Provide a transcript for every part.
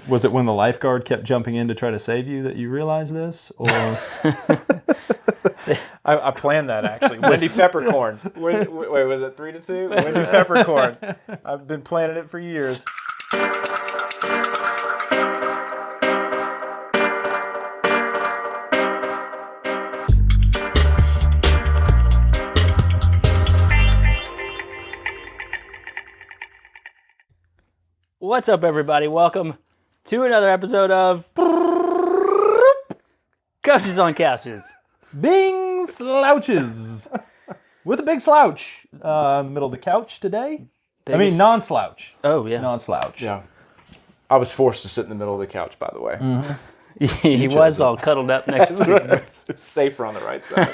Was it when the lifeguard kept jumping in to try to save you that you realized this? Or I planned that, actually. Wendy Peppercorn. Wait, was it 3-2? Wendy Peppercorn. I've been planning it for years. What's up, everybody? Welcome to another episode of Coaches on Couches. Bing Slouches. With a big slouch in the middle of the couch today. Non-slouch. Oh, yeah. Non-slouch. Yeah. I was forced to sit in the middle of the couch, by the way. Mm-hmm. He was all cuddled up next to me. It's safer on the right side.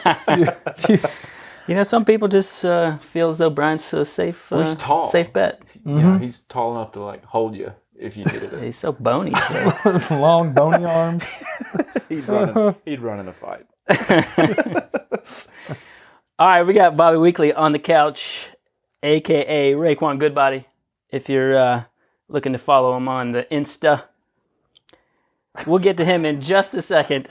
You know, some people just feel as though Brian's a safe, Well, he's tall. safe bet. Yeah, he's tall enough to hold you if you needed it. He's so bony. Long, bony arms. He'd run in a fight. All right, we got Bobby Weakley on the couch, a.k.a. Raekwon Goodbody. If you're looking to follow him on the Insta, we'll get to him in just a second.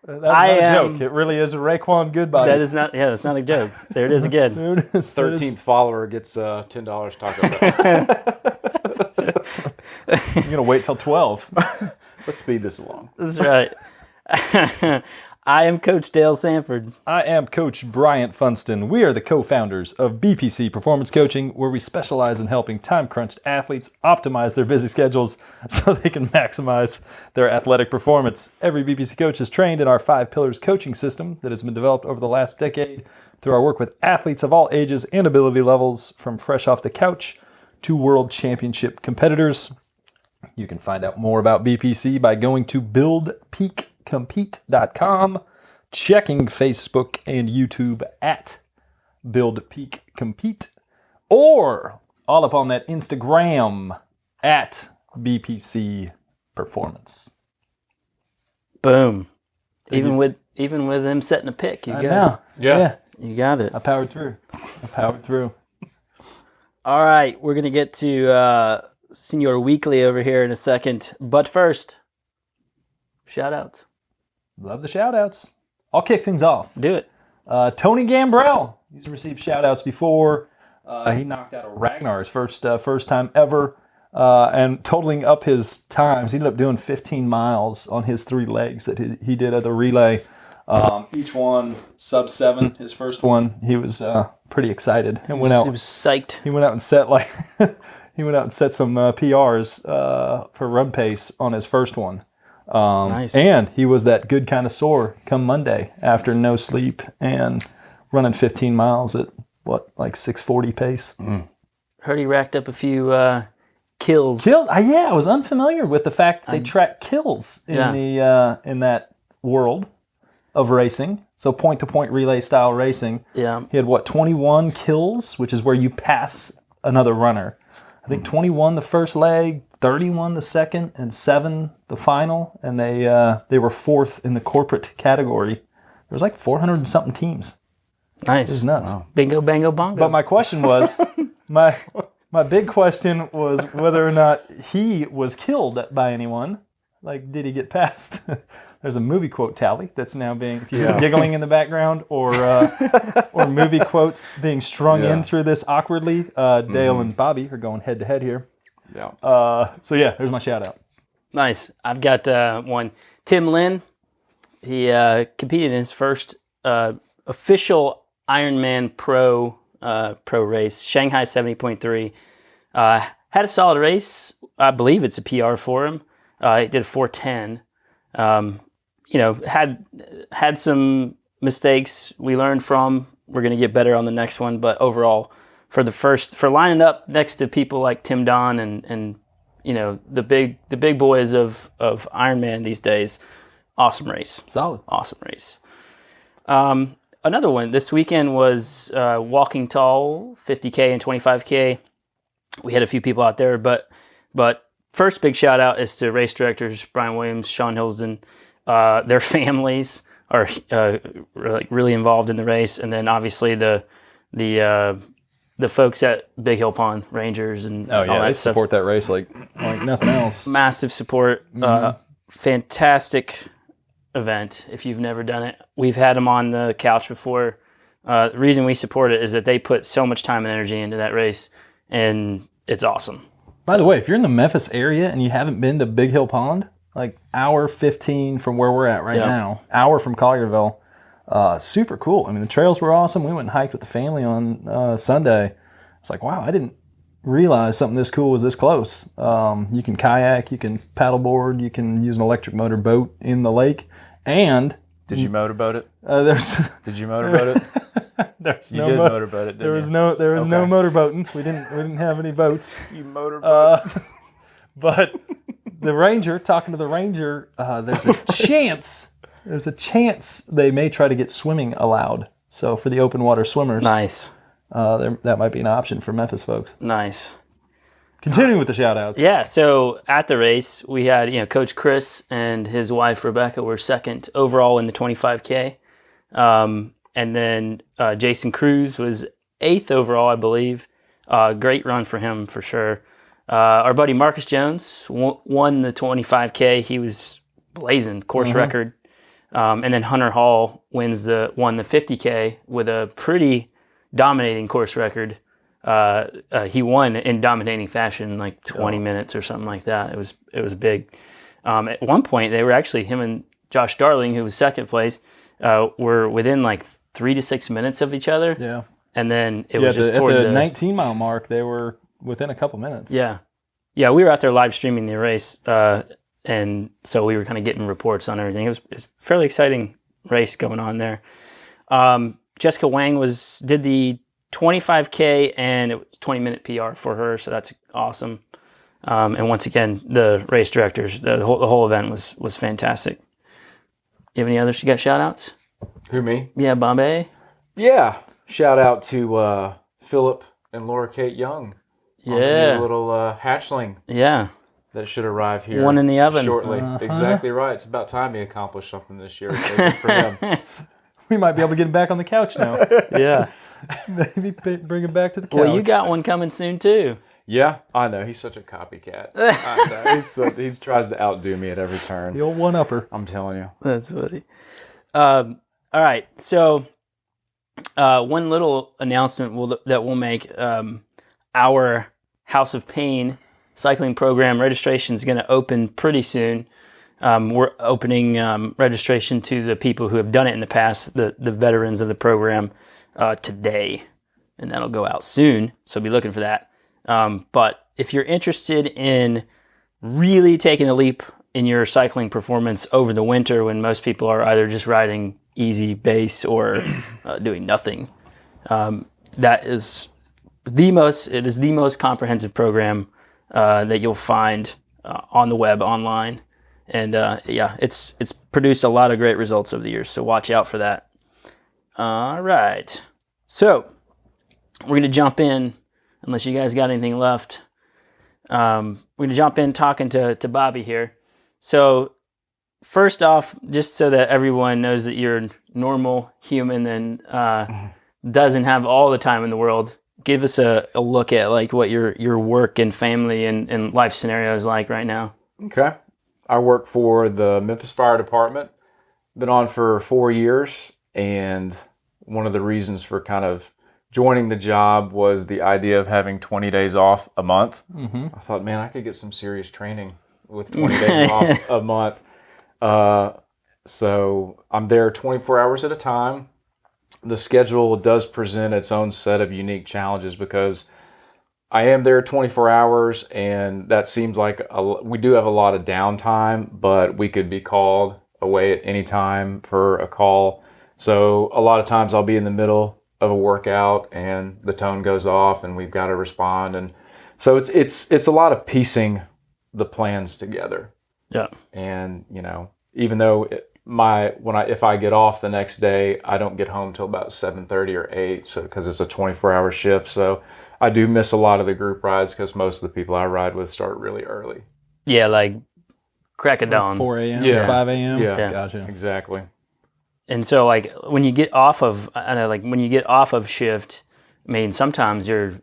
That's not a joke. It really is a Raekwon Goodbody. That is not. Yeah, that's not a joke. There it is again. 13th follower gets $10 Taco Bell. You're going to wait till 12. Let's speed this along. That's right. I am Coach Dale Sanford. I am Coach Bryant Funston. We are the co-founders of BPC Performance Coaching, where we specialize in helping time-crunched athletes optimize their busy schedules so they can maximize their athletic performance. Every BPC coach is trained in our 5 pillars coaching system that has been developed over the last decade through our work with athletes of all ages and ability levels, from fresh off the couch to world championship competitors. You can find out more about BPC by going to buildpeakcompete.com, checking Facebook and YouTube at Build Peak Compete, or all up on that Instagram at BPC Performance. Boom. Even with them setting a pick, you got it. Yeah. You got it. I powered through. All right, we're gonna get to Senior Weakley over here in a second, but first, shout outs. Love the shout outs. I'll kick things off. Do it. Tony Gambrell. He's received shout outs before. He knocked out a Ragnar his first time ever. And totaling up his times, he ended up doing 15 miles on his 3 legs that he did at the relay. Each one sub-7. His first one, he was pretty excited and went out. He was psyched. He went out and set some PRs for run pace on his first one. Nice. And he was that good kind of sore come Monday after no sleep and running 15 miles at 6:40 pace. Heard he racked up a few kills. Kills? I was unfamiliar with the fact that they track kills in in that world of racing. So point-to-point relay style racing. Yeah. He had 21 kills, which is where you pass another runner. I think 21 the first leg, 31 the second, and 7 the final. And they were 4th in the corporate category. There was 400 and something teams. Nice. It was nuts. Wow. Bingo, bango, bongo. But my question was, my big question was whether or not he was killed by anyone. Did he get past? There's a movie quote tally that's now being, if you hear giggling in the background or movie quotes being strung in through this awkwardly. Dale and Bobby are going head to head here. Yeah. There's my shout out. Nice. I've got one. Tim Lin. He competed in his first official Ironman Pro race, Shanghai 70.3. Had a solid race. I believe it's a PR for him. He did a 4:10. Had some mistakes we learned from. We're going to get better on the next one, but overall, for lining up next to people like Tim Don and the big boys of Ironman these days, awesome race. Solid. Awesome race. Another one this weekend was walking tall, 50K and 25K. We had a few people out there, but first big shout out is to race directors Brian Williams, Sean Hilsden. Their families are really involved in the race, and then obviously the the folks at Big Hill Pond Rangers and Oh all yeah, that they stuff. support that race like nothing else. Massive support. Fantastic event. If you've never done it, we've had them on the couch before. The reason we support it is that they put so much time and energy into that race, and it's awesome. By the way, if you're in the Memphis area and you haven't been to Big Hill Pond, like hour 15 from where we're at right now, hour from Collierville, super cool. I mean, the trails were awesome. We went and hiked with the family on Sunday. It's like, wow, I didn't realize something this cool was this close. You can kayak, you can paddleboard, you can use an electric motor boat in the lake, and Did you motorboat it? Did you motorboat it? There's You no did motorboat it, didn't you? There was no motorboating. We didn't have any boats. You motorboat. But the ranger, talking to the ranger, there's a chance they may try to get swimming allowed. So for the open water swimmers, Nice. that might be an option for Memphis folks. Nice. Continuing with the shout outs. Yeah, so at the race, we had, Coach Chris and his wife, Rebecca, were second overall in the 25K. And then Jason Cruz was 8th overall, I believe. Great run for him, for sure. Our buddy Marcus Jones won the 25K. He was blazing, course record. And then Hunter Hall won the 50K with a pretty dominating course record. He won in dominating fashion, like 20 minutes or something like that. It was big. At one point, they were actually, him and Josh Darling, who was second place, were within like 3 to 6 minutes of each other. Yeah. And then it was just at toward the 19-mile mark, they were within a couple minutes. Yeah. Yeah, we were out there live streaming the race, and so we were kind of getting reports on everything. It was a fairly exciting race going on there. Jessica Wang did the 25K, and it was 20-minute PR for her, so that's awesome. And once again, the race directors, the whole event was fantastic. You have any others? You got shout-outs? Who, me? Yeah, Bombay. Yeah. Shout out to Philip and Laura Kate Young. On the Yeah. new little hatchling Yeah. that should arrive here. One in the oven. Shortly. Exactly right. It's about time he accomplished something this year. So good for him. We might be able to get him back on the couch now. Yeah. Maybe bring him back to the couch. Well, you got one coming soon, too. Yeah, I know. He's such a copycat. I know. He tries to outdo me at every turn. the old one-upper. I'm telling you. That's funny. All right. So, one little announcement that we'll make. Our House of Pain cycling program registration is going to open pretty soon. We're opening registration to the people who have done it in the past, the veterans of the program, today. And that'll go out soon. So be looking for that. But if you're interested in really taking a leap in your cycling performance over the winter when most people are either just riding easy base or doing nothing, it is the most comprehensive program that you'll find on the web, online. And it's produced a lot of great results over the years, so watch out for that. All right. So we're going to jump in, unless you guys got anything left. We're going to jump in talking to Bobby here. So first off, just so that everyone knows that you're a normal human and doesn't have all the time in the world, give us a look at like what your work and family and life scenario is like right now. Okay. I work for the Memphis Fire Department. Been on for 4 years, and one of the reasons for kind of joining the job was the idea of having 20 days off a month. Mm-hmm. I thought, man, I could get some serious training with 20 days off a month. So I'm there 24 hours at a time. The schedule does present its own set of unique challenges because I am there 24 hours, and that seems like we do have a lot of downtime, but we could be called away at any time for a call. So a lot of times I'll be in the middle of a workout and the tone goes off and we've got to respond. And so it's a lot of piecing the plans together. Yeah. And, even though if I get off the next day, I don't get home till about 7:30 or 8, so because it's a 24-hour shift. So I do miss a lot of the group rides because most of the people I ride with start really early. Yeah, like crack of dawn. 4 a.m., Yeah. 5 a.m. Yeah. Gotcha. Exactly. And so like when you get off of shift, I mean, sometimes you're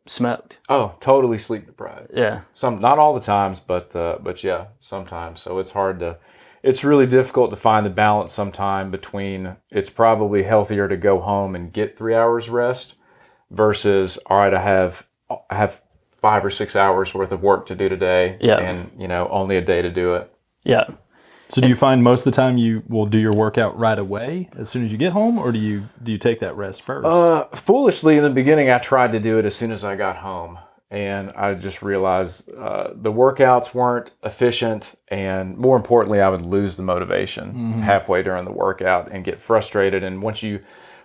smoked. Oh, totally sleep deprived. Yeah. Not all the times, but yeah, sometimes. So it's really difficult to find the balance sometime between it's probably healthier to go home and get 3 hours rest versus, all right, I have 5 or 6 hours worth of work to do today, and only a day to do it. Yeah. So do you find most of the time you will do your workout right away as soon as you get home, or do you take that rest first? Foolishly, in the beginning, I tried to do it as soon as I got home, and I just realized the workouts weren't efficient, and more importantly, I would lose the motivation halfway during the workout and get frustrated. And once you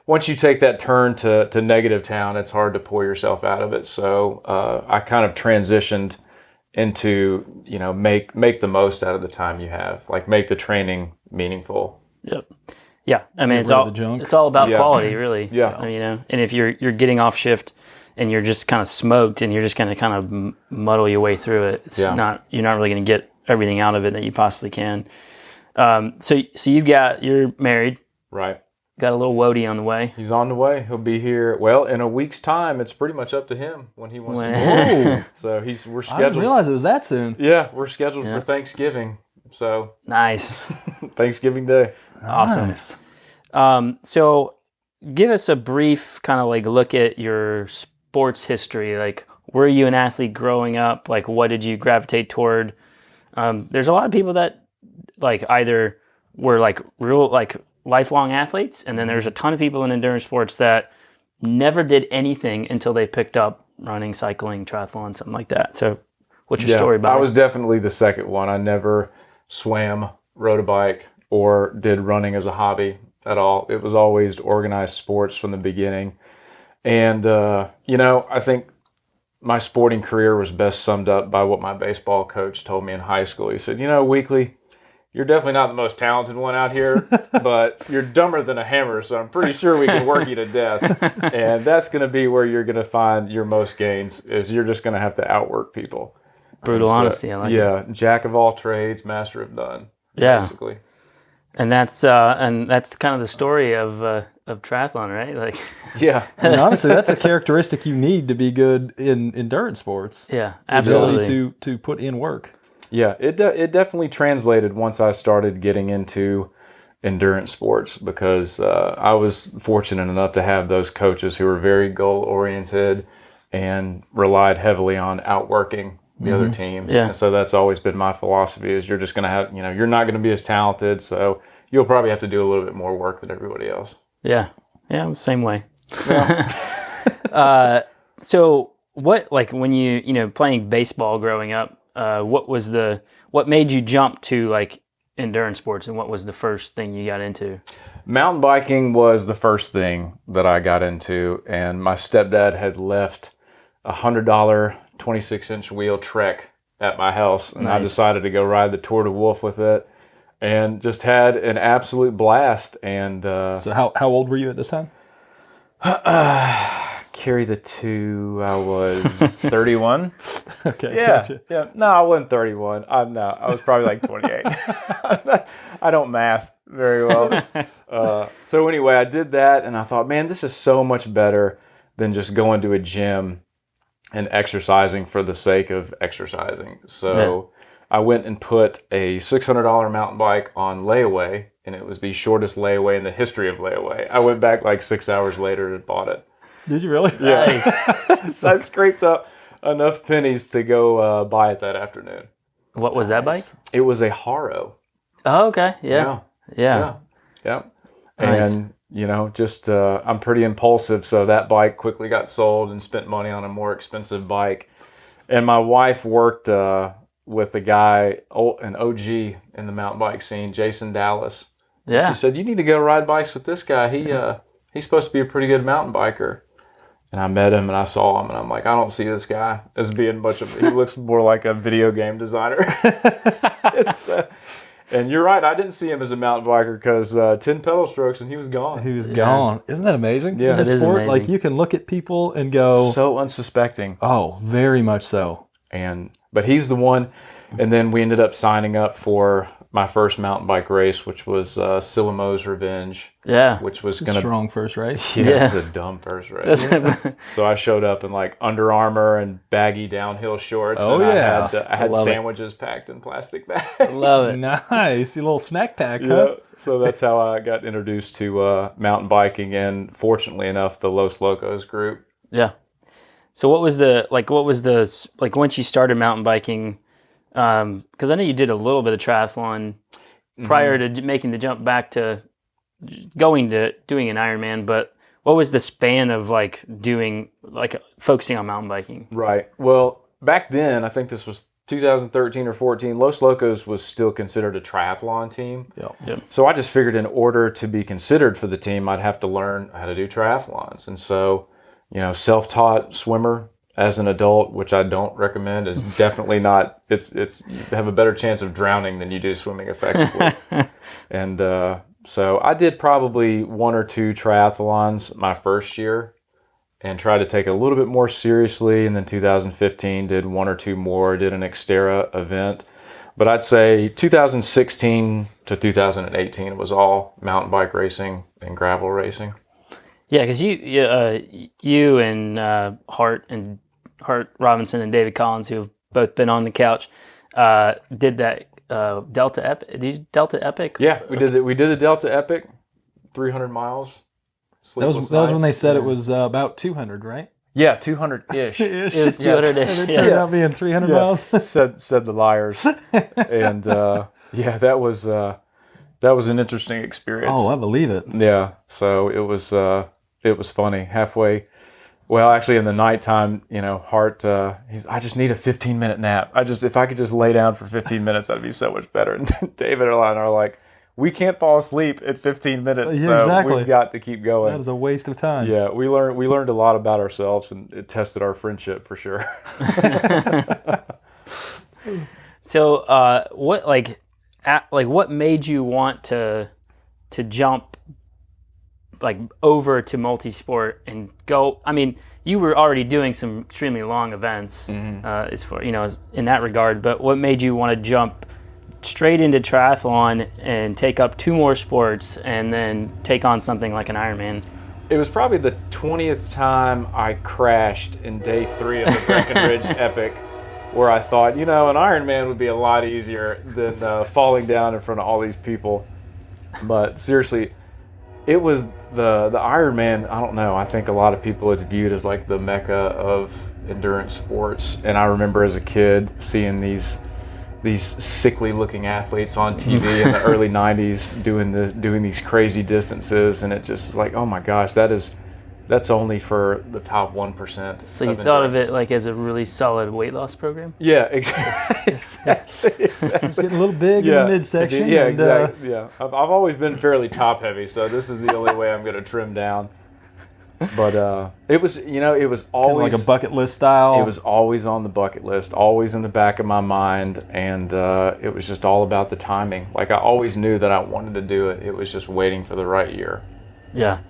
take that turn to negative town, it's hard to pull yourself out of it. So I kind of transitioned into, make the most out of the time you have, like make the training meaningful. Yep. Yeah. I mean, it's rid of all the junk. it's all about quality, really. Yeah. And if you're getting off shift and you're just kind of smoked and you're just going to kind of muddle your way through it, you're not really going to get everything out of it that you possibly can. So you're married. Right. Got a little Wody on the way. He's on the way. He'll be here. Well, in a week's time, it's pretty much up to him when he wants to Oh, So we're I didn't scheduled. realize it was that soon. Yeah, we're scheduled for Thanksgiving. So Nice. Thanksgiving Day. Awesome. Nice. So give us a brief kind of like look at your sports history. Like, were you an athlete growing up? Like, what did you gravitate toward? There's a lot of people that like either were like real like lifelong athletes, and then there's a ton of people in endurance sports that never did anything until they picked up running, cycling, triathlon, something like that. So what's your story about I it? was definitely the second one. I never swam, rode a bike, or did running as a hobby at all. It was always organized sports from the beginning. And, I think my sporting career was best summed up by what my baseball coach told me in high school. He said, Weakley, you're definitely not the most talented one out here, but you're dumber than a hammer, so I'm pretty sure we can work you to death. And that's going to be where you're going to find your most gains, is you're just going to have to outwork people. Brutal honesty, I like it. Yeah, jack of all trades, master of none. Yeah. Basically. And that's kind of the story of triathlon, right? Like, Yeah. And honestly, that's a characteristic you need to be good in endurance sports. yeah, The absolutely. ability to put in work. Yeah, it definitely translated once I started getting into endurance sports, because I was fortunate enough to have those coaches who were very goal-oriented and relied heavily on outworking the other team. Yeah. And so that's always been my philosophy, is you're just going to have, you're not going to be as talented, so you'll probably have to do a little bit more work than everybody else. Yeah, same way. So what, like when you playing baseball growing up, what made you jump to like endurance sports, and what was the first thing you got into? Mountain biking was the first thing that I got into, and my stepdad had left a $100 26-inch wheel Trek at my house, and I Nice. decided to go ride the Tour de Wolf with it, and just had an absolute blast. And So how old were you at this time? carry the two, I was 31. Okay, Yeah, gotcha. yeah. No, I wasn't 31. I was probably like 28. I don't math very well. So anyway, I did that, and I thought, man, this is so much better than just going to a gym and exercising for the sake of exercising. So I went and put a $600 mountain bike on layaway, and it was the shortest layaway in the history of layaway. I went back like 6 hours later and bought it. Did you really? Yeah. So I scraped up enough pennies to go buy it that afternoon. What was that bike? It was a Haro. Oh, okay. Yeah. Yeah. Nice. And, just I'm pretty impulsive, so that bike quickly got sold and spent money on a more expensive bike. And my wife worked with a guy, an OG in the mountain bike scene, Jason Dallas. Yeah. She said, you need to go ride bikes with this guy. He's supposed to be a pretty good mountain biker. And I met him and I saw him and I'm like, I don't see this guy as being he looks more like a video game designer. And you're right, I didn't see him as a mountain biker, because 10 pedal strokes and he was gone. He was gone. Isn't that amazing? Yeah. In a That is sport, amazing. like you can look at people and go, So unsuspecting. oh, very much so. But he's the one, And then we ended up signing up for my first mountain bike race, which was Sillamoe's Revenge. Yeah. Which was going to... Strong first race. Yeah, it was a dumb first race. So I showed up in like Under Armour and baggy downhill shorts. Oh, and yeah. I had love it. sandwiches packed in plastic bags. Love it. Nice. Your little snack pack, Yeah, huh? so that's how I got introduced to mountain biking, and fortunately enough, the Los Locos group. Yeah. So what was the once you started mountain biking, because I know you did a little bit of triathlon prior to making the jump back to doing an Ironman, but what was the span of focusing on mountain biking? Right. Well, back then, I think this was 2013 or 14, Los Locos was still considered a triathlon team. Yep. So I just figured in order to be considered for the team, I'd have to learn how to do triathlons. And so, self-taught swimmer as an adult, which I don't recommend, is definitely not, it's you have a better chance of drowning than you do swimming effectively. And so I did probably 1 or 2 triathlons my first year and tried to take it a little bit more seriously. And then 2015 did 1 or 2 more, did an Xterra event. But I'd say 2016 to 2018 was all mountain bike racing and gravel racing. Yeah, because you and Hart Robinson and David Collins, who have both been on the couch, did that Delta Epic. Did you Delta Epic? Yeah, we did the Delta Epic, 300 miles. That was when they said it was about 200, right? Yeah, 200-ish. It was 200-ish. It turned out being 300 miles. said the liars. And that was an interesting experience. Oh, I believe it. Yeah, so it was funny. Halfway, well, actually in the nighttime, Hart, I just need a 15-minute nap. If I could just lay down for 15 minutes, that'd be so much better. And David and I are like, we can't fall asleep at 15 minutes. Yeah, so exactly. We've got to keep going. That is a waste of time. Yeah, we learned a lot about ourselves, and it tested our friendship for sure. So, what made you want to jump over to multisport and go? I mean, you were already doing some extremely long events, as far in that regard. But what made you want to jump straight into triathlon and take up 2 more sports and then take on something like an Ironman? It was probably the 20th time I crashed in day 3 of the Breckenridge Epic, where I thought, an Ironman would be a lot easier than falling down in front of all these people. But seriously, it was the Ironman. I don't know. I think a lot of people, it's viewed as like the mecca of endurance sports. And I remember as a kid seeing these sickly looking athletes on TV in the early 90s doing these crazy distances, and it just like, oh my gosh, that's only for the top 1%. So you thought of it like as a really solid weight loss program? Yeah, exactly. It's getting a little big in the midsection. Yeah, exactly. Yeah, I've always been fairly top heavy, so this is the only way I'm going to trim down. But it was, it was always kind of like a bucket list style. It was always on the bucket list, always in the back of my mind, and it was just all about the timing. Like I always knew that I wanted to do it. It was just waiting for the right year. Yeah.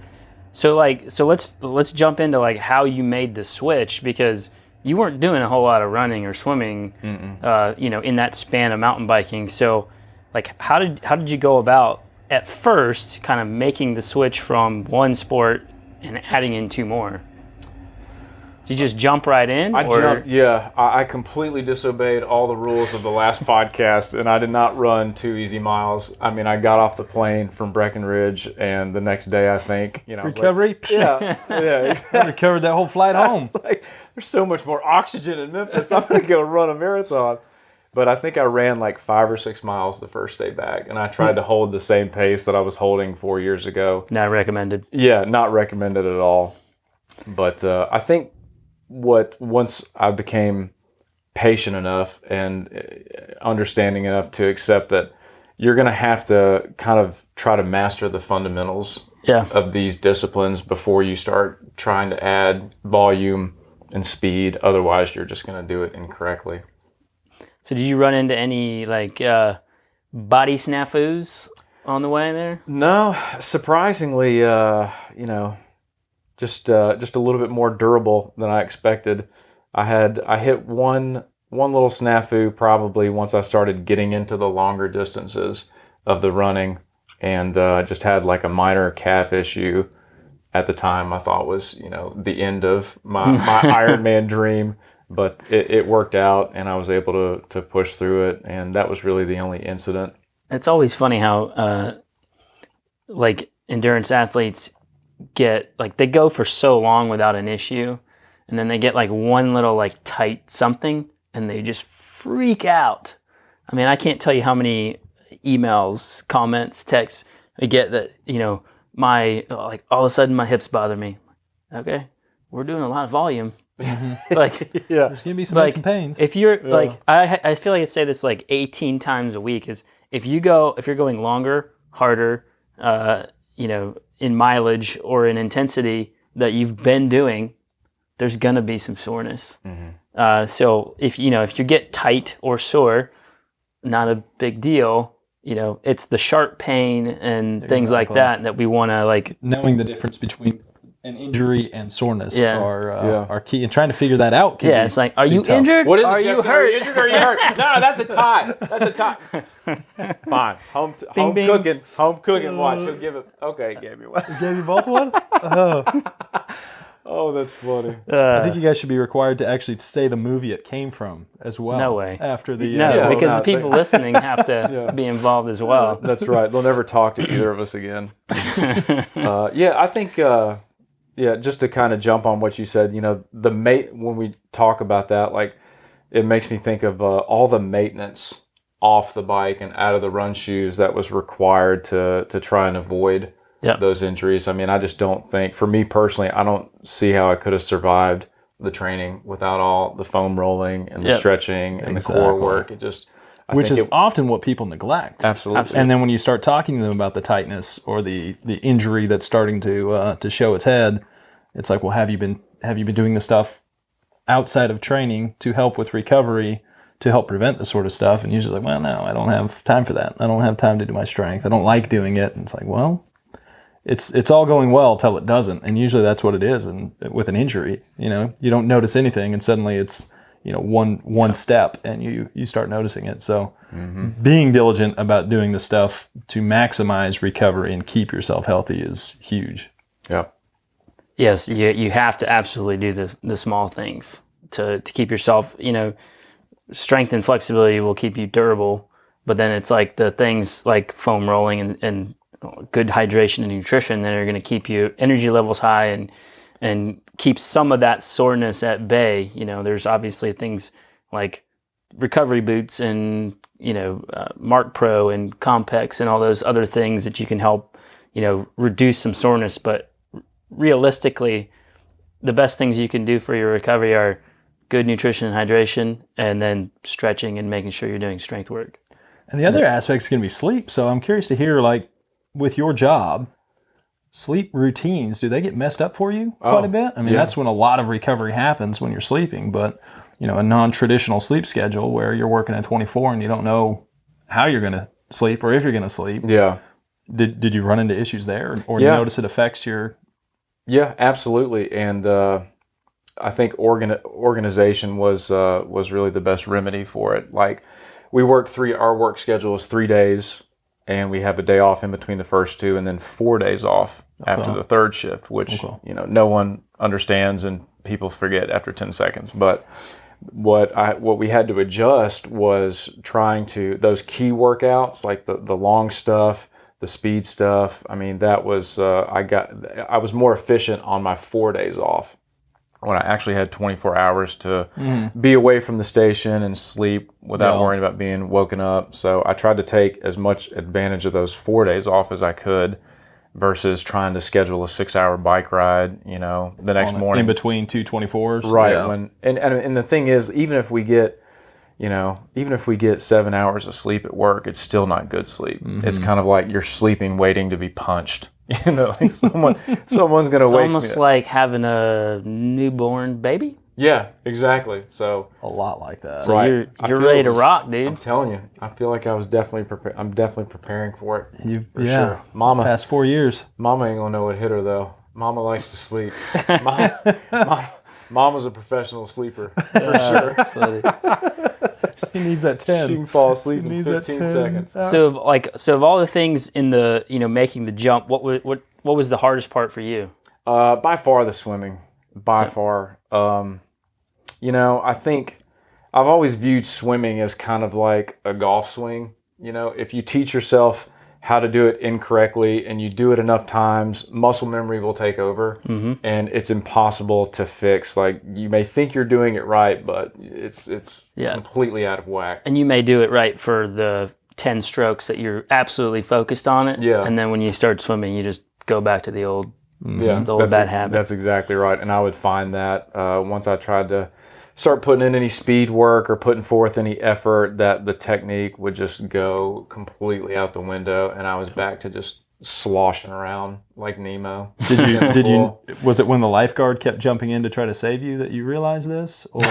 So let's jump into how you made the switch, because you weren't doing a whole lot of running or swimming, in that span of mountain biking. So how did you go about at first kind of making the switch from one sport and adding in 2 more? Did you just jump right in? I completely disobeyed all the rules of the last podcast, and I did not run 2 easy miles. I mean, I got off the plane from Breckenridge, and the next day, I think, recovery. Yeah. I recovered that whole flight home. There's so much more oxygen in Memphis. I'm gonna go run a marathon. But I think I ran 5 or 6 miles the first day back, and I tried to hold the same pace that I was holding 4 years ago. Not recommended. Yeah, not recommended at all. But I think once I became patient enough and understanding enough to accept that you're going to have to kind of try to master the fundamentals of these disciplines before you start trying to add volume and speed. Otherwise, you're just going to do it incorrectly. So did you run into any body snafus on the way there? No, surprisingly, just a little bit more durable than I expected. I hit one one little snafu probably once I started getting into the longer distances of the running, and just had like a minor calf issue at the time. I thought was, you know, the end of my Ironman dream, but it worked out, and I was able to push through it, and that was really the only incident. It's always funny how like endurance athletes get, like, they go for so long without an issue, and then they get like one little like tight something and they just freak out. I mean, I can't tell you how many emails, comments, texts I get that, you know, my, like, all of a sudden my hips bother me. Okay, we're doing a lot of volume. Like, Yeah. There's gonna be some like, aches and pains. if you're like, I feel like I say this like 18 times a week, is if you're going longer, harder, you know, in mileage or in intensity that you've been doing, there's gonna be some soreness. So if you get tight or sore, not a big deal. You know, it's the sharp pain and things like that we want to, like, Knowing the difference between an injury and soreness Yeah. are key, and trying to figure that out. Can yeah, be- it's like, are be you tough. injured? What is it, Are you Jefferson? hurt? Are you injured or are you hurt? No, that's a tie. That's a tie. Fine. Home bing. cooking. Home cooking. Watch. He'll give it. Okay, he gave me one. Gave you both one? Oh. Oh, that's funny. I think you guys should be required to actually say the movie it came from as well. No way. After the No, Yeah, because no, the people listening have to be involved as well. That's right. They'll never talk to either of us again. Yeah, I think. Just to kind of jump on what you said, you know, when we talk about that, like, it makes me think of all the maintenance off the bike and out of the run shoes that was required to try and avoid those injuries. I mean, I just don't think, for me personally, I don't see how I could have survived the training without all the foam rolling and the stretching and the core work. It just, which is often what people neglect. Absolutely. And then when you start talking to them about the tightness or the injury that's starting to show its head, it's like, well, have you been doing the stuff outside of training to help with recovery, to help prevent this sort of stuff? And usually, like, well, no, I don't have time for that. I don't have time to do my strength. I don't like doing it. And it's like, well, it's all going well till it doesn't. And usually that's what it is. And with an injury, you know, you don't notice anything, and suddenly it's, you know, one step, and you start noticing it. So being diligent about doing the stuff to maximize recovery and keep yourself healthy is huge. Yeah. Yes, you have to absolutely do the small things to keep yourself, you know, strength and flexibility will keep you durable, but then it's like the things like foam rolling and good hydration and nutrition that are going to keep your energy levels high and keep some of that soreness at bay. You know, there's obviously things like recovery boots and, you know, Mark Pro and Compex and all those other things that you can help, you know, reduce some soreness, but realistically, the best things you can do for your recovery are good nutrition and hydration, and then stretching and making sure you're doing strength work. And the other aspect is going to be sleep. So I'm curious to hear, like, with your job, sleep routines, do they get messed up for you quite a bit? I mean, that's when a lot of recovery happens, when you're sleeping. But, you know, a non-traditional sleep schedule where you're working at 24 and you don't know how you're going to sleep or if you're going to sleep. Yeah. Did you run into issues there, or you notice it affects your... Yeah, absolutely. And I think organization was really the best remedy for it. Like, our work schedule is 3 days, and we have a day off in between the first two, and then 4 days off after the third shift, which you know, no one understands, and people forget after 10 seconds. But what we had to adjust was trying to, those key workouts, like the long stuff, the speed stuff. I mean, that was, I was more efficient on my 4 days off when I actually had 24 hours to be away from the station and sleep without worrying about being woken up. So I tried to take as much advantage of those 4 days off as I could versus trying to schedule a 6-hour bike ride, you know, the next morning. In between two 24s. Right. Yeah. And the thing is, even if we get 7 hours of sleep at work, it's still not good sleep. It's kind of like you're sleeping waiting to be punched. You know, like someone's going to wake me. It's almost like having a newborn baby. Yeah, exactly. So A lot like that. So Right. you're ready to rock, I'm dude. telling you, I feel like I was definitely prepared. I'm definitely preparing for it. For yeah. sure. Mama Past 4 years. ain't gonna know what hit her though. Mama likes to sleep. Mom was a professional sleeper for sure. He needs that 10. She can fall asleep in needs that 15 10. seconds. So of all the things in the making the jump, what was the hardest part for you? By far the swimming. By far. I think I've always viewed swimming as kind of like a golf swing. If you teach yourself how to do it incorrectly and you do it enough times, muscle memory will take over, and it's impossible to fix. Like, you may think you're doing it right, but it's completely out of whack. And you may do it right for the 10 strokes that you're absolutely focused on it. Yeah. And then when you start swimming, you just go back to the old That's bad habit. That's exactly right. And I would find that once I tried to start putting in any speed work or putting forth any effort, that the technique would just go completely out the window, and I was back to just sloshing around like Nemo. Was it when the lifeguard kept jumping in to try to save you that you realized this, or?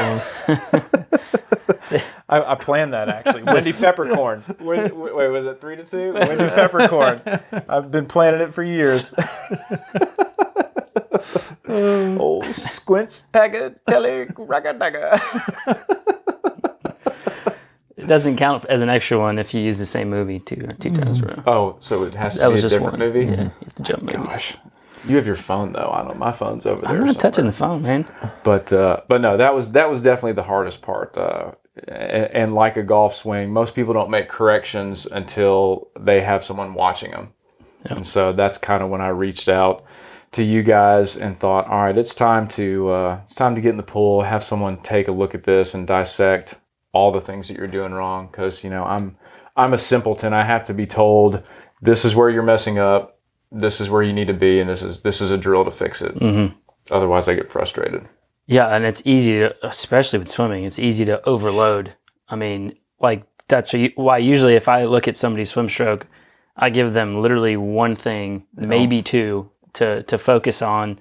I planned that, actually. Wendy Peppercorn. Wait, was it 3-2? Wendy Peppercorn. I've been planning it for years. Oh, squints, pagatelli, ragadaga. It doesn't count as an extra one if you use the same movie two times in a row. Oh, so it has to be a different movie? Yeah, you have to jump movies. Gosh. You have your phone, though. I don't know. My phone's over there. I'm not touching the phone, man. But no, that was definitely the hardest part. And like a golf swing, most people don't make corrections until they have someone watching them. Yep. And so that's kind of when I reached out to you guys and thought, all right, it's time to get in the pool, have someone take a look at this and dissect all the things that you're doing wrong. Because I'm a simpleton. I have to be told, this is where you're messing up, this is where you need to be, and this is a drill to fix it. Otherwise, I get frustrated. Yeah, and it's easy to, especially with swimming, it's easy to overload. I mean, like, that's why usually if I look at somebody's swim stroke, I give them literally one thing, maybe two, to focus on,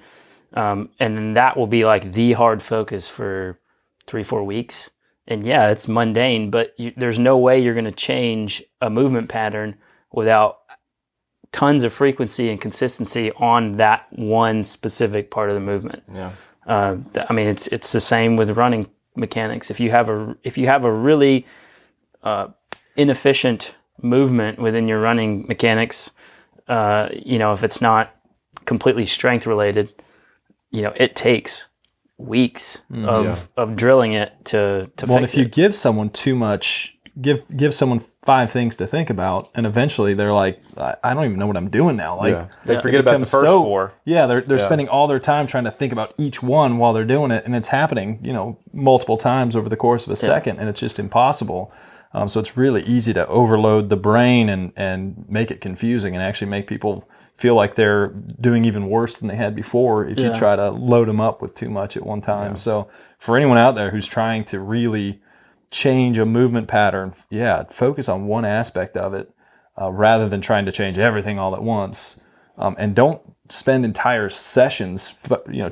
and then that will be like the hard focus for 3-4 weeks. And yeah, it's mundane, but there's no way you're going to change a movement pattern without tons of frequency and consistency on that one specific part of the movement. Yeah. I mean, it's the same with running mechanics. If you have a really inefficient movement within your running mechanics, if it's not completely strength related, it takes weeks of drilling it to fix it. Well, if you give someone too much, give someone 5 things to think about, and eventually they're like, I don't even know what I'm doing now. Like, they forget about the first 4. Yeah, they're spending all their time trying to think about each one while they're doing it, and it's happening, multiple times over the course of a second, and it's just impossible. So it's really easy to overload the brain and make it confusing and actually make people feel like they're doing even worse than they had before if you try to load them up with too much at one time. Yeah. So for anyone out there who's trying to really change a movement pattern, focus on one aspect of it rather than trying to change everything all at once. And don't spend entire sessions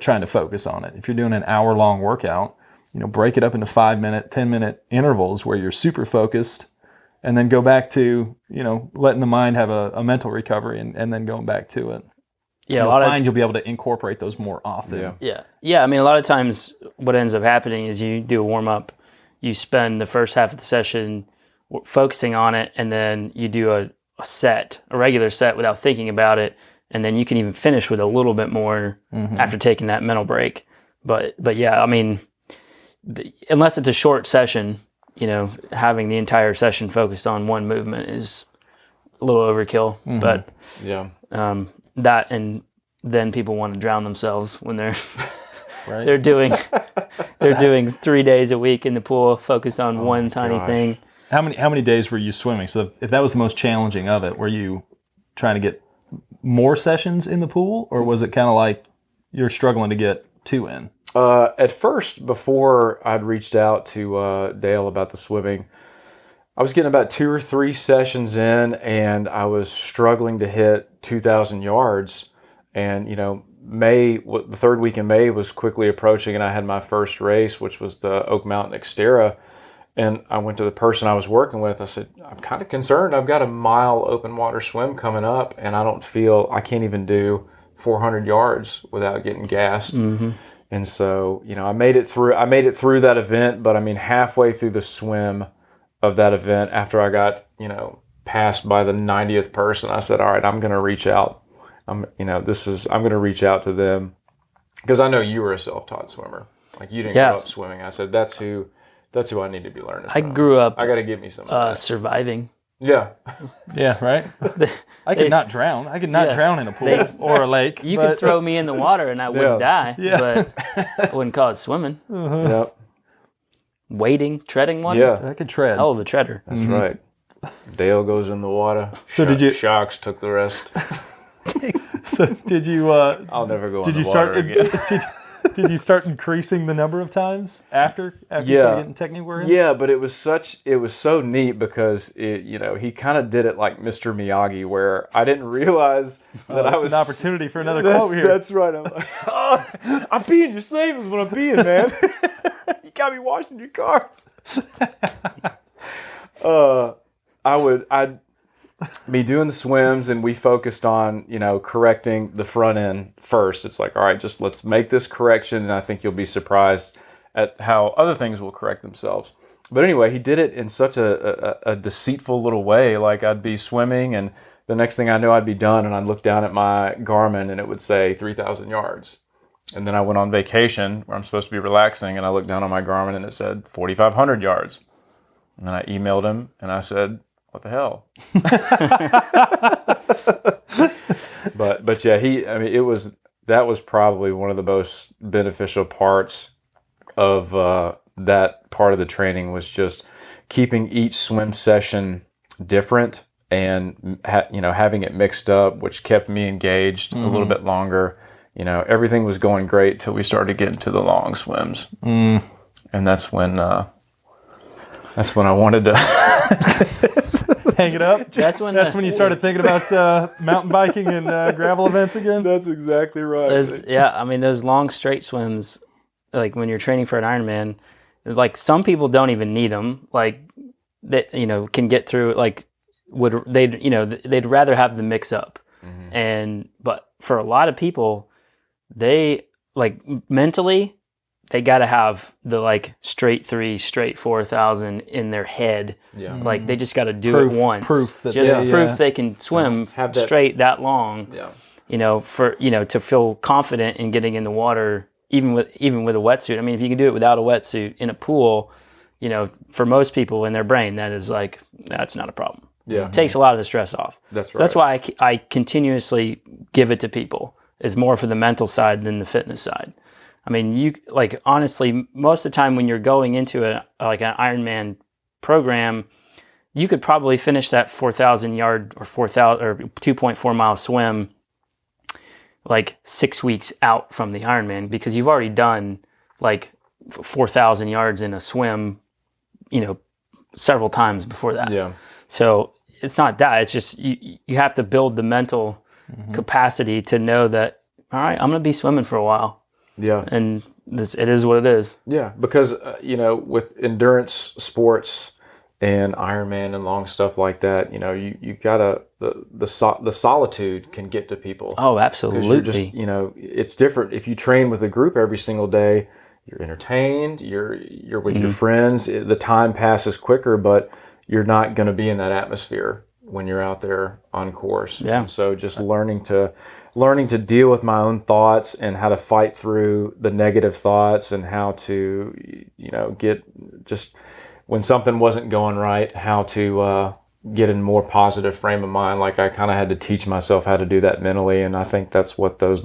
trying to focus on it. If you're doing an hour-long workout, break it up into 5-minute, 10-minute intervals where you're super focused, and then go back to, letting the mind have a mental recovery and then going back to it. Yeah, you'll be able to incorporate those more often. Yeah. I mean, a lot of times what ends up happening is you do a warm-up, you spend the first half of the session focusing on it, and then you do a regular set without thinking about it, and then you can even finish with a little bit more after taking that mental break. But yeah, I mean, unless it's a short session, having the entire session focused on one movement is a little overkill. But that, and then people want to drown themselves when they're right. they're doing 3 days a week in the pool focused on one tiny thing. How many days were you swimming? So if that was the most challenging of it, were you trying to get more sessions in the pool, or was it kind of like you're struggling to get 2 in? At first, before I'd reached out to Dale about the swimming, I was getting about 2 or 3 sessions in, and I was struggling to hit 2,000 yards. And, the third week in May was quickly approaching, and I had my first race, which was the Oak Mountain Xterra. And I went to the person I was working with. I said, I'm kind of concerned. I've got a mile open water swim coming up, and I can't even do 400 yards without getting gassed. And so, I made it through that event, but I mean, halfway through the swim of that event, after I got, passed by the 90th person, I said, all right, I'm going to reach out. I'm going to reach out to them, because I know you were a self-taught swimmer. Like, you didn't grow up swimming. I said, that's who I need to be learning I from. grew up. I got to give me some of that. Surviving. Yeah. Yeah, right? I could not drown. I could not drown in a pool or a lake. You could throw me in the water and I wouldn't die, but I wouldn't call it swimming. Yep. Wading, treading one? Yeah. I could tread. Hell of a treader. That's right. Dale goes in the water. So did you... Sharks took the rest. So did you... I'll never go in the water again. Did you start increasing the number of times after you started getting technique work? Yeah, but it was so neat, because he kind of did it like Mr. Miyagi, where I didn't realize that I was an opportunity for another quote here. That's right. I'm like, I'm being your slave is what I'm being, man. You got me washing your cars. I'd be doing the swims, and we focused on, correcting the front end first. It's like, all right, just let's make this correction, and I think you'll be surprised at how other things will correct themselves. But anyway, he did it in such a deceitful little way. Like, I'd be swimming, and the next thing I knew, I'd be done, and I'd look down at my Garmin, and it would say 3,000 yards. And then I went on vacation where I'm supposed to be relaxing, and I looked down on my Garmin, and it said 4,500 yards. And then I emailed him, and I said, what the hell? but yeah, that was probably one of the most beneficial parts of that part of the training, was just keeping each swim session different, and having it mixed up, which kept me engaged a little bit longer. Everything was going great till we started getting to the long swims, and that's when I wanted to hang it up. That's when you started thinking about mountain biking and gravel events again. That's exactly right. Those long straight swims, like when you're training for an Ironman, like some people don't even need them. Like that, can get through it. Like they'd rather have the mix up, but for a lot of people, they like mentally, they got to have the like straight 3, straight 4,000 in their head. Yeah. Like they just got to do it once. Proof that proof they can swim straight that long. Yeah. To feel confident in getting in the water, even with a wetsuit. I mean, if you can do it without a wetsuit in a pool, for most people in their brain, that's not a problem. Yeah. It takes a lot of the stress off. That's right. So that's why I continuously give it to people. It's more for the mental side than the fitness side. I mean, honestly, most of the time when you're going into an Ironman program, you could probably finish that 4,000 yard or 2.4 mile swim like 6 weeks out from the Ironman, because you've already done like 4,000 yards in a swim, several times before that. Yeah. So it's not that. It's just you have to build the mental capacity to know that, all right, I'm going to be swimming for a while. Yeah. And it is what it is. Yeah, because, with endurance sports and Ironman and long stuff like that, you gotta, the solitude can get to people. Oh, absolutely. You're just, it's different. If you train with a group every single day, you're entertained, you're with your friends, the time passes quicker, but you're not going to be in that atmosphere when you're out there on course. Yeah. And so just learning to deal with my own thoughts and how to fight through the negative thoughts, and how to, get just when something wasn't going right, how to get in more positive frame of mind. Like I kind of had to teach myself how to do that mentally. And I think that's what that's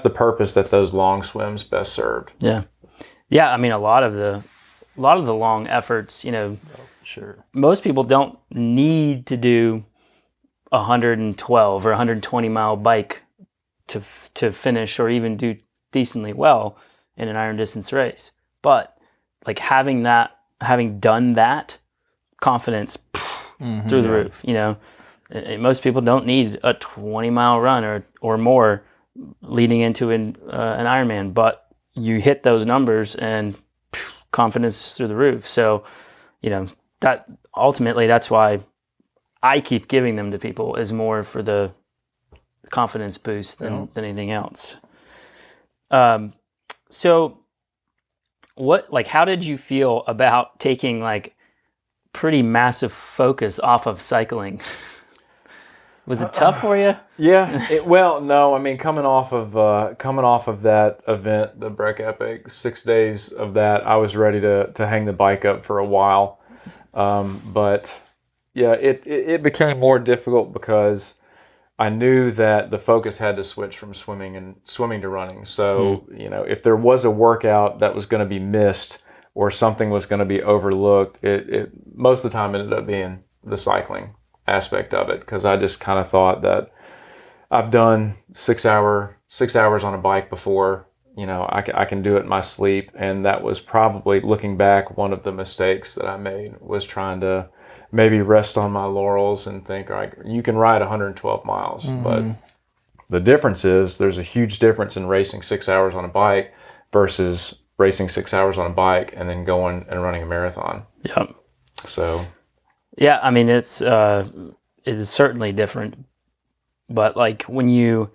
the purpose that those long swims best served. Yeah. Yeah. I mean, a lot of the long efforts, sure, most people don't need to do 112 or 120 mile bike to finish or even do decently well in an iron distance race. But like having done that, confidence through the roof, and most people don't need a 20 mile run or more leading into an Ironman, but you hit those numbers and confidence through the roof. So, that ultimately, that's why I keep giving them to people, is more for the confidence boost than anything else. So how did you feel about taking like pretty massive focus off of cycling? Was it tough for you? Yeah. Well, no. I mean, coming off of that event, the Breck Epic, 6 days of that, I was ready to hang the bike up for a while. But yeah, it became more difficult because I knew that the focus had to switch from swimming to running. So if there was a workout that was going to be missed or something was going to be overlooked, it most of the time ended up being the cycling aspect of it, because I just kind of thought that I've done 6 hours on a bike before. I can do it in my sleep, and that was probably, looking back, one of the mistakes that I made, was trying to maybe rest on my laurels and think, all right, you can ride 112 miles, but the difference is there's a huge difference in racing 6 hours on a bike versus racing 6 hours on a bike and then going and running a marathon. Yep. So. Yeah, I mean, it is certainly different, but like when you,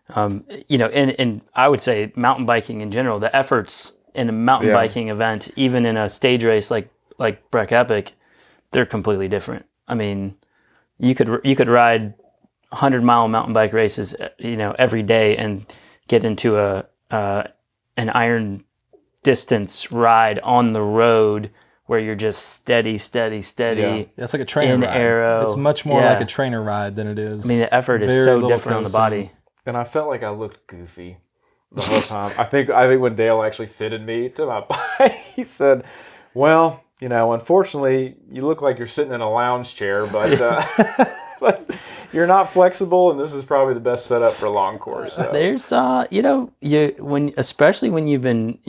and I would say mountain biking in general, the efforts in a mountain biking event, even in a stage race like Breck Epic, they're completely different. I mean, you could ride 100-mile mountain bike races, every day and get into an iron distance ride on the road, where you're just steady. Yeah, it's like a trainer ride. Arrow. It's much more like a trainer ride than it is. I mean, the effort is so different on the body. And I felt like I looked goofy the whole time. I think when Dale actually fitted me to my bike, he said, well, unfortunately, you look like you're sitting in a lounge chair, but but you're not flexible, and this is probably the best setup for a long course. So. There's especially when you've been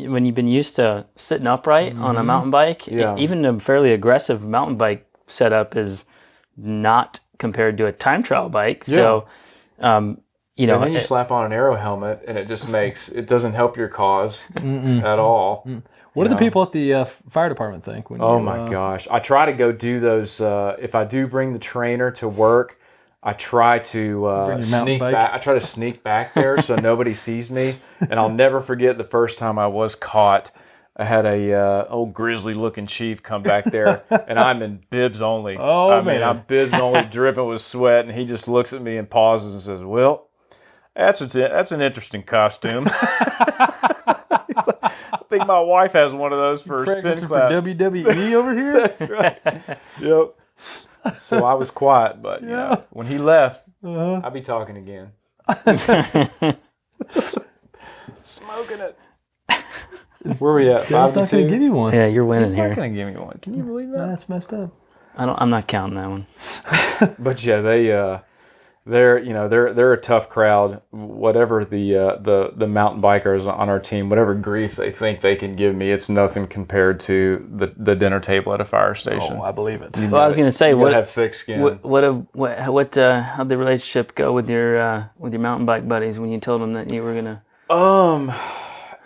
used to sitting upright on a mountain bike, even a fairly aggressive mountain bike setup is not compared to a time trial bike. Yeah. So, and then you slap on an aero helmet, and it just it doesn't help your cause at all. What do the people at the fire department think? Oh my gosh. I try to go do those. If I do bring the trainer to work, I try to sneak back. I try to sneak back there so nobody sees me. And I'll never forget the first time I was caught. I had a old grizzly looking chief come back there, and I'm in bibs only. Man, I'm bibs only, dripping with sweat, and he just looks at me and pauses and says, "Well, that's an interesting costume." I think my wife has one of those for spin class. For WWE over here? That's right. Yep. So I was quiet, but when he left, I'd be talking again. Smoking it. Where are we at? Dale's not going to give you one. Yeah, you're winning here. He's not going to give me one. Can you believe that? That's messed up. I'm not counting that one. But yeah, they're a tough crowd. Whatever the mountain bikers on our team, whatever grief they think they can give me, it's nothing compared to the dinner table at a fire station. Oh, I believe it. Well, I was going to say, what have thick skin. How'd the relationship go with your mountain bike buddies when you told them that you were gonna?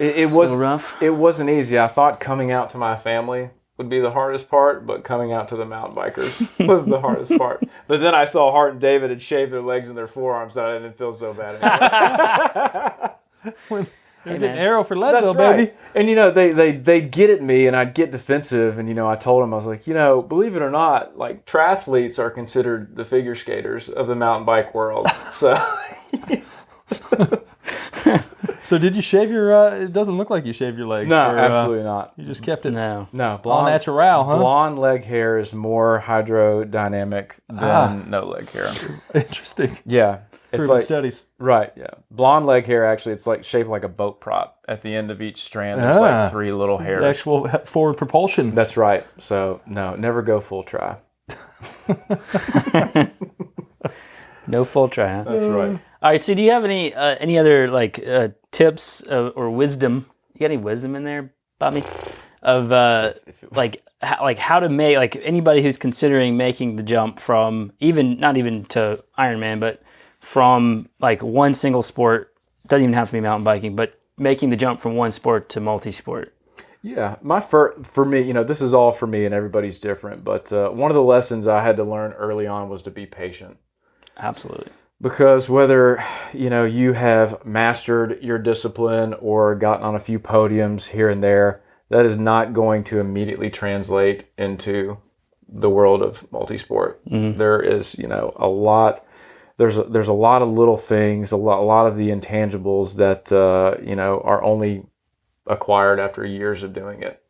It was rough. It wasn't easy. I thought coming out to my family would be the hardest part, but coming out to the mountain bikers was the hardest part. But then I saw Hart and David had shaved their legs and their forearms, so I didn't feel so bad anymore. Hey, an arrow for Leadville, baby. And they'd get at me, and I'd get defensive, and I told them, I was like, believe it or not, like, triathletes are considered the figure skaters of the mountain bike world. So So did you shave your, it doesn't look like you shaved your legs. No, absolutely not. You just kept it. No. All natural, huh? Blonde leg hair is more hydrodynamic than no leg hair. Interesting. Yeah. It's Proven like studies. Right, yeah. Blonde leg hair, actually, it's like shaped like a boat prop. At the end of each strand, there's like 3 little hairs. The actual forward propulsion. That's right. So, no, never go full tri. No full tri, huh? That's right. All right, so do you have any other tips or wisdom? You got any wisdom in there, Bobby? Of how to make, anybody who's considering making the jump from not even to Ironman, but from one single sport, doesn't even have to be mountain biking, but making the jump from one sport to multisport. Yeah, for me, this is all for me, and everybody's different. But one of the lessons I had to learn early on was to be patient. Absolutely. Because whether, you have mastered your discipline or gotten on a few podiums here and there, that is not going to immediately translate into the world of multisport. There is, a lot. There's a lot of little things, a lot of the intangibles that are only acquired after years of doing it.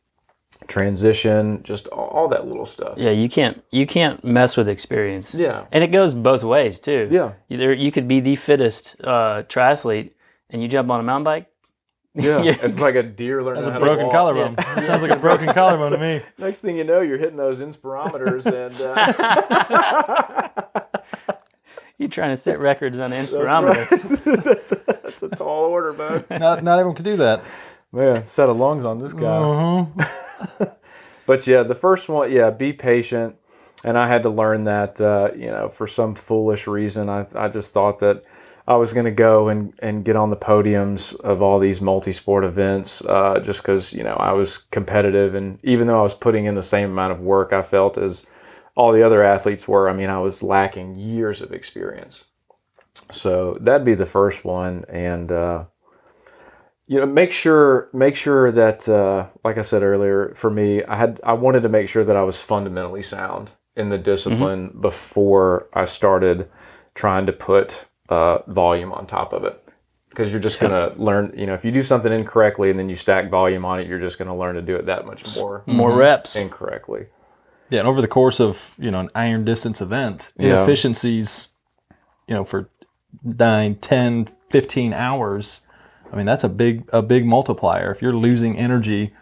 Transition, just all that little stuff. Yeah, you can't mess with experience. Yeah. And it goes both ways too. Yeah. You could be the fittest triathlete and you jump on a mountain bike. Yeah, it's like a deer learning That's how a to broken walk. collarbone. Sounds like a broken collarbone to me. Next thing you know, you're hitting those inspirometers and You're trying to set records on the inspirometer. that's a tall order, man. Not everyone can do that. Man, set of lungs on this guy. Uh-huh. But yeah, the first one, be patient. And I had to learn that, for some foolish reason, I just thought that I was going to go and get on the podiums of all these multi-sport events just because, I was competitive. And even though I was putting in the same amount of work, I felt as all the other athletes were, I was lacking years of experience. So that'd be the first one. And, make sure that, like I said earlier, for me, I wanted to make sure that I was fundamentally sound in the discipline before I started trying to put volume on top of it. Because you're just going to learn, if you do something incorrectly and then you stack volume on it, you're just going to learn to do it that much more reps incorrectly. Yeah, and over the course of, an iron distance event, inefficiencies, for 9, 10, 15 hours, that's a big multiplier. If you're losing energy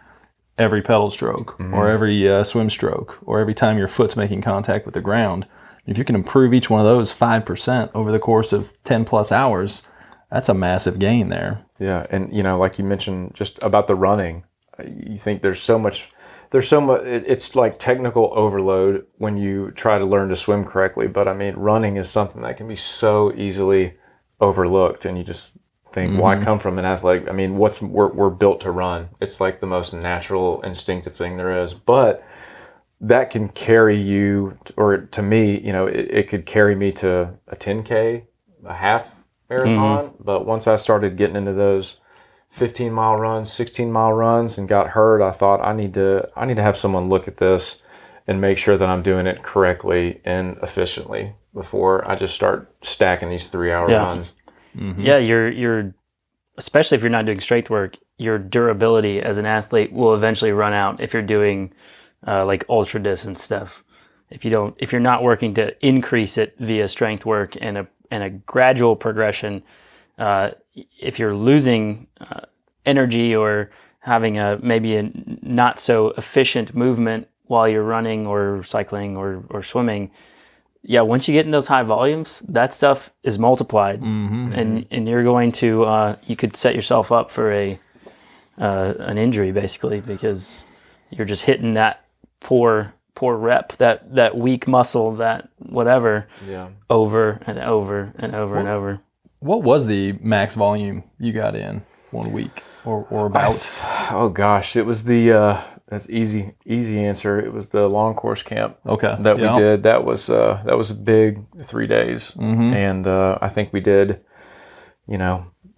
every pedal stroke or every swim stroke or every time your foot's making contact with the ground, if you can improve each one of those 5% over the course of 10 plus hours, that's a massive gain there. Yeah, and like you mentioned just about the running, you think there's so much, it's like technical overload when you try to learn to swim correctly, but running is something that can be so easily overlooked, and you just think, why come from an athletic, we're built to run. It's like the most natural, instinctive thing there is, but that can carry you, or to me, it could carry me to a 10K, a half marathon. But once I started getting into those 15-mile runs, 16-mile runs, and got hurt, I thought I need to have someone look at this and make sure that I'm doing it correctly and efficiently before I just start stacking these 3-hour runs. Yeah, you're especially if you're not doing strength work, your durability as an athlete will eventually run out if you're doing like ultra distance stuff. If you're not working to increase it via strength work and a gradual progression, if you're losing energy or having maybe a not so efficient movement while you're running or cycling or swimming, once you get in those high volumes, that stuff is multiplied, and you're going to you could set yourself up for an injury basically, because you're just hitting that poor rep, that weak muscle, that whatever, over and over and over and over. What was the max volume you got in 1 week or about? Oh gosh, it was the that's easy answer. It was the long course camp that we did. That was a big 3 days, and I think we did,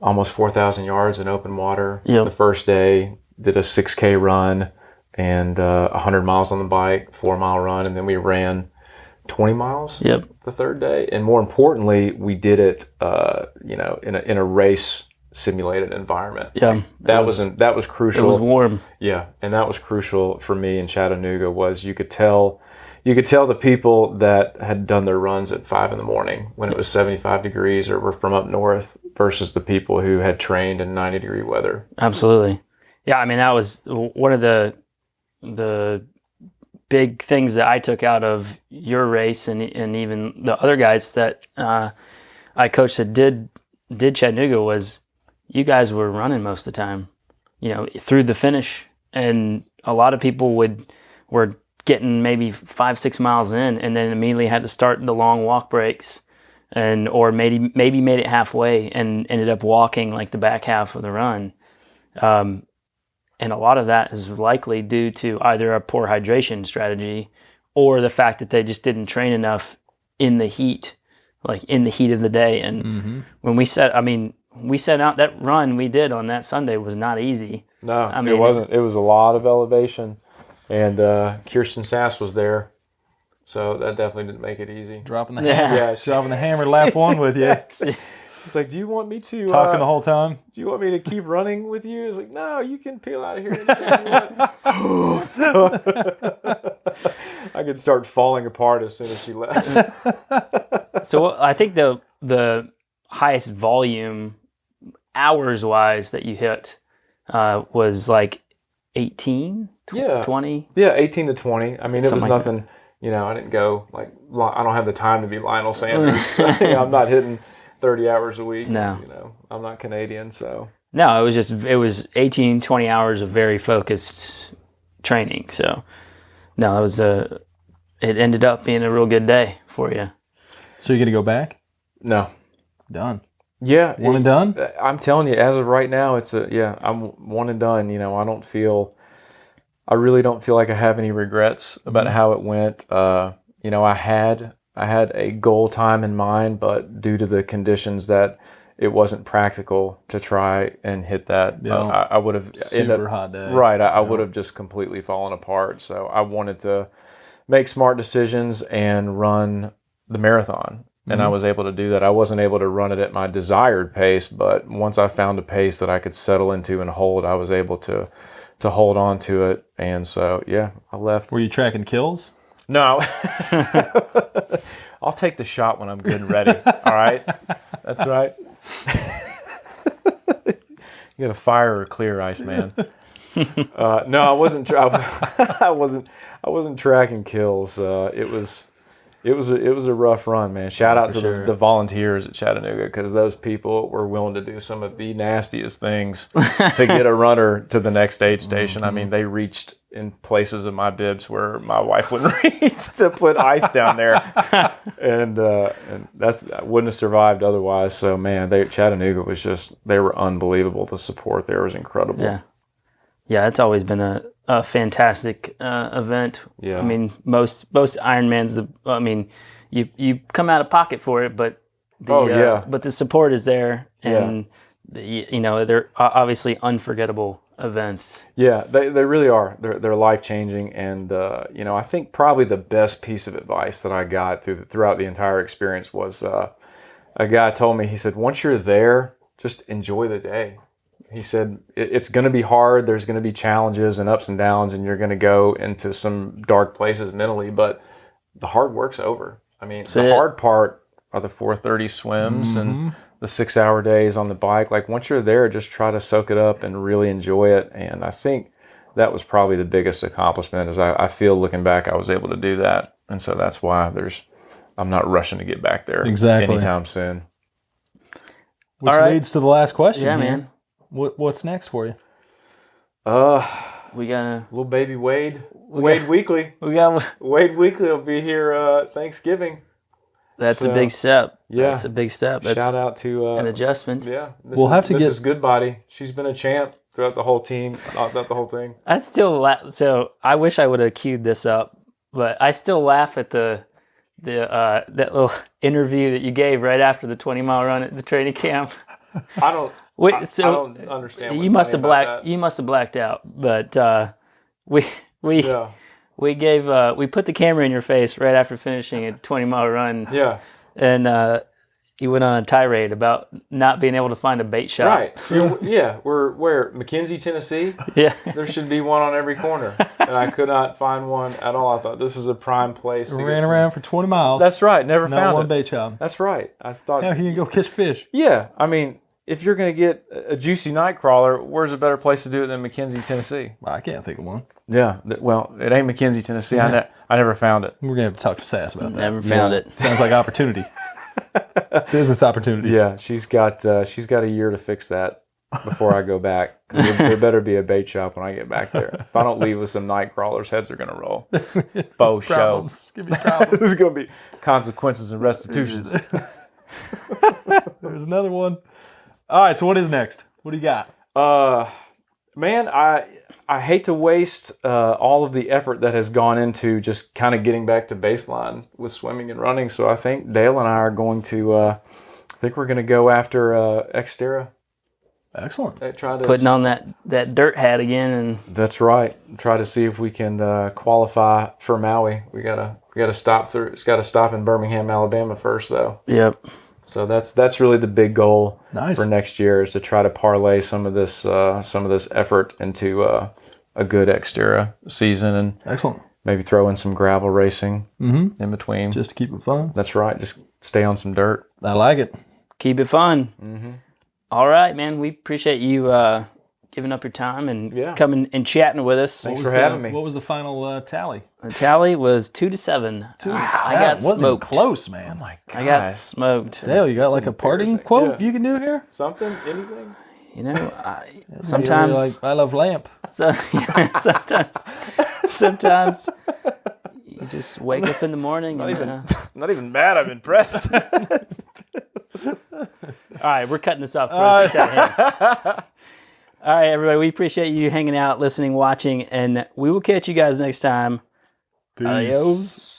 almost 4,000 yards in open water. The first day, did a 6K run and 100 miles on the bike, 4-mile run, and then we ran 20 miles the third day. And more importantly, we did it in a race simulated environment. That was crucial. It was warm. And that was crucial for me in Chattanooga. Was you could tell the people that had done their runs at 5 a.m. when it was 75 degrees or were from up north versus the people who had trained in 90-degree weather. Absolutely. Yeah, that was one of the big things that I took out of your race and even the other guys that I coached that did Chattanooga was you guys were running most of the time, through the finish, and a lot of people were getting maybe 5-6 miles in and then immediately had to start the long walk breaks, or maybe made it halfway and ended up walking like the back half of the run. And a lot of that is likely due to either a poor hydration strategy or the fact that they just didn't train enough in the heat like in the heat of the day. And when we set out that run we did on that Sunday was not easy. No, I mean, it wasn't. It was a lot of elevation, and Kirsten Sass was there, so that definitely didn't make it easy. Dropping the Yeah. hammer. Yeah, Dropping the hammer lap one with you. She's like, "Do you want me to Talking the whole time. Do you want me to keep running with you?" It's like, "No, you can peel out of here anytime you want." I could start falling apart as soon as she left. So I think the highest volume hours wise that you hit was like 18, Yeah. 20. Yeah, 18 to 20. I mean, it was Something like nothing. I didn't go like I don't have the time to be Lionel Sanders. So, I'm not hitting 30 hours a week. No. I'm not Canadian, so. No, it was 18, 20 hours of very focused training. So no, it ended up being a real good day for you. So you're going to go back? No. Done. Yeah. One and done? I'm telling you, as of right now, I'm one and done. I really don't feel like I have any regrets about how it went. I had a goal time in mind, but due to the conditions that it wasn't practical to try and hit that, I would have Super hot day. Right, I would have just completely fallen apart. So I wanted to make smart decisions and run the marathon. And I was able to do that. I wasn't able to run it at my desired pace, but once I found a pace that I could settle into and hold, I was able to hold on to it. And so, yeah, I left. Were you tracking kills? No. I'll take the shot when I'm good and ready. All right? That's right. You got a fire or clear, Iceman. No, I wasn't. I wasn't tracking kills. It was a rough run, man. Shout out to the volunteers at Chattanooga, because those people were willing to do some of the nastiest things to get a runner to the next aid station. I mean, they reached in places of my bibs where my wife wouldn't reach to put ice down there, and I wouldn't have survived otherwise. So, man, Chattanooga was they were unbelievable. The support there was incredible. Yeah, it's always been a fantastic event. Yeah. I mean, most Ironmans, you come out of pocket for it, but but the support is there, and they're obviously unforgettable events. Yeah, they really are. They're life-changing, and I think probably the best piece of advice that I got throughout the entire experience was a guy told me, he said, once you're there, just enjoy the day. He said, it's going to be hard. There's going to be challenges and ups and downs, and you're going to go into some dark places mentally, but the hard work's over. I mean, the hard part are the 4:30 swims and the 6-hour days on the bike. Like, once you're there, just try to soak it up and really enjoy it. And I think that was probably the biggest accomplishment, is I feel, looking back, I was able to do that. And so that's why I'm not rushing to get back there anytime soon. Which leads to the last question. Yeah, here. man. What's next for you? We got little baby Wade Weakley. Wade Weakley will be here Thanksgiving. That's a big step. Yeah, that's a big step. That's shout out to an adjustment. Yeah, Mrs. Goodbody. She's been a champ throughout the whole team, throughout the whole thing. So I wish I would have queued this up, but I still laugh at that little interview that you gave right after the 20-mile run at the training camp. I don't understand. You must have blacked out, but we put the camera in your face right after finishing a 20-mile run. Yeah, and you went on a tirade about not being able to find a bait shot. Right. Yeah, we're where? McKenzie, Tennessee? Yeah. There should be one on every corner. And I could not find one at all. I thought this is a prime place. We ran around for 20 miles. That's right. Never Not found one it. bait shop. That's right. I thought. Now you can go catch fish. Yeah. I mean, if you're going to get a juicy night crawler, where's a better place to do it than McKenzie, Tennessee? Well, I can't think of one. Yeah. Well, it ain't McKenzie, Tennessee. I never found it. We're going to have to talk to Sass about that. Never found it. Sounds like opportunity. Business opportunity. Yeah, she's got a year to fix that before I go back. There better be a bait shop when I get back there. If I don't leave with some night crawlers, heads are going to roll. Faux show. Give me problems. There's going to be consequences and restitutions. There's another one. All right, so what is next? What do you got? Man, I I hate to waste all of the effort that has gone into just kind of getting back to baseline with swimming and running. So I think Dale and I are going to, I think we're going to go after Xterra. Excellent. Try to Putting on that dirt hat again, and That's right. Try to see if we can qualify for Maui. We gotta stop through. It's got to stop in Birmingham, Alabama first, though. yep. So that's really the big goal Nice. for next year, is to try to parlay some of this effort into a good Xterra season, and Excellent. maybe throw in some gravel racing in between. Just to keep it fun. That's right. Just stay on some dirt. I like it. Keep it fun. All right, man. We appreciate you giving up your time and Yeah. coming and chatting with us. Thanks What for was having me. What was the final tally? The tally was 2-7. I got Wasn't even smoked. close, man. Oh my I got God. smoked. Dale, you got like a parting embarrassing. quote Yeah. you can do here? Something? Anything? You know, Sometimes sometimes, like I love lamp. sometimes you just wake up in the morning and. Not even mad. I'm impressed. All right, we're cutting this off. All right, everybody. We appreciate you hanging out, listening, watching, and we will catch you guys next time. Adios.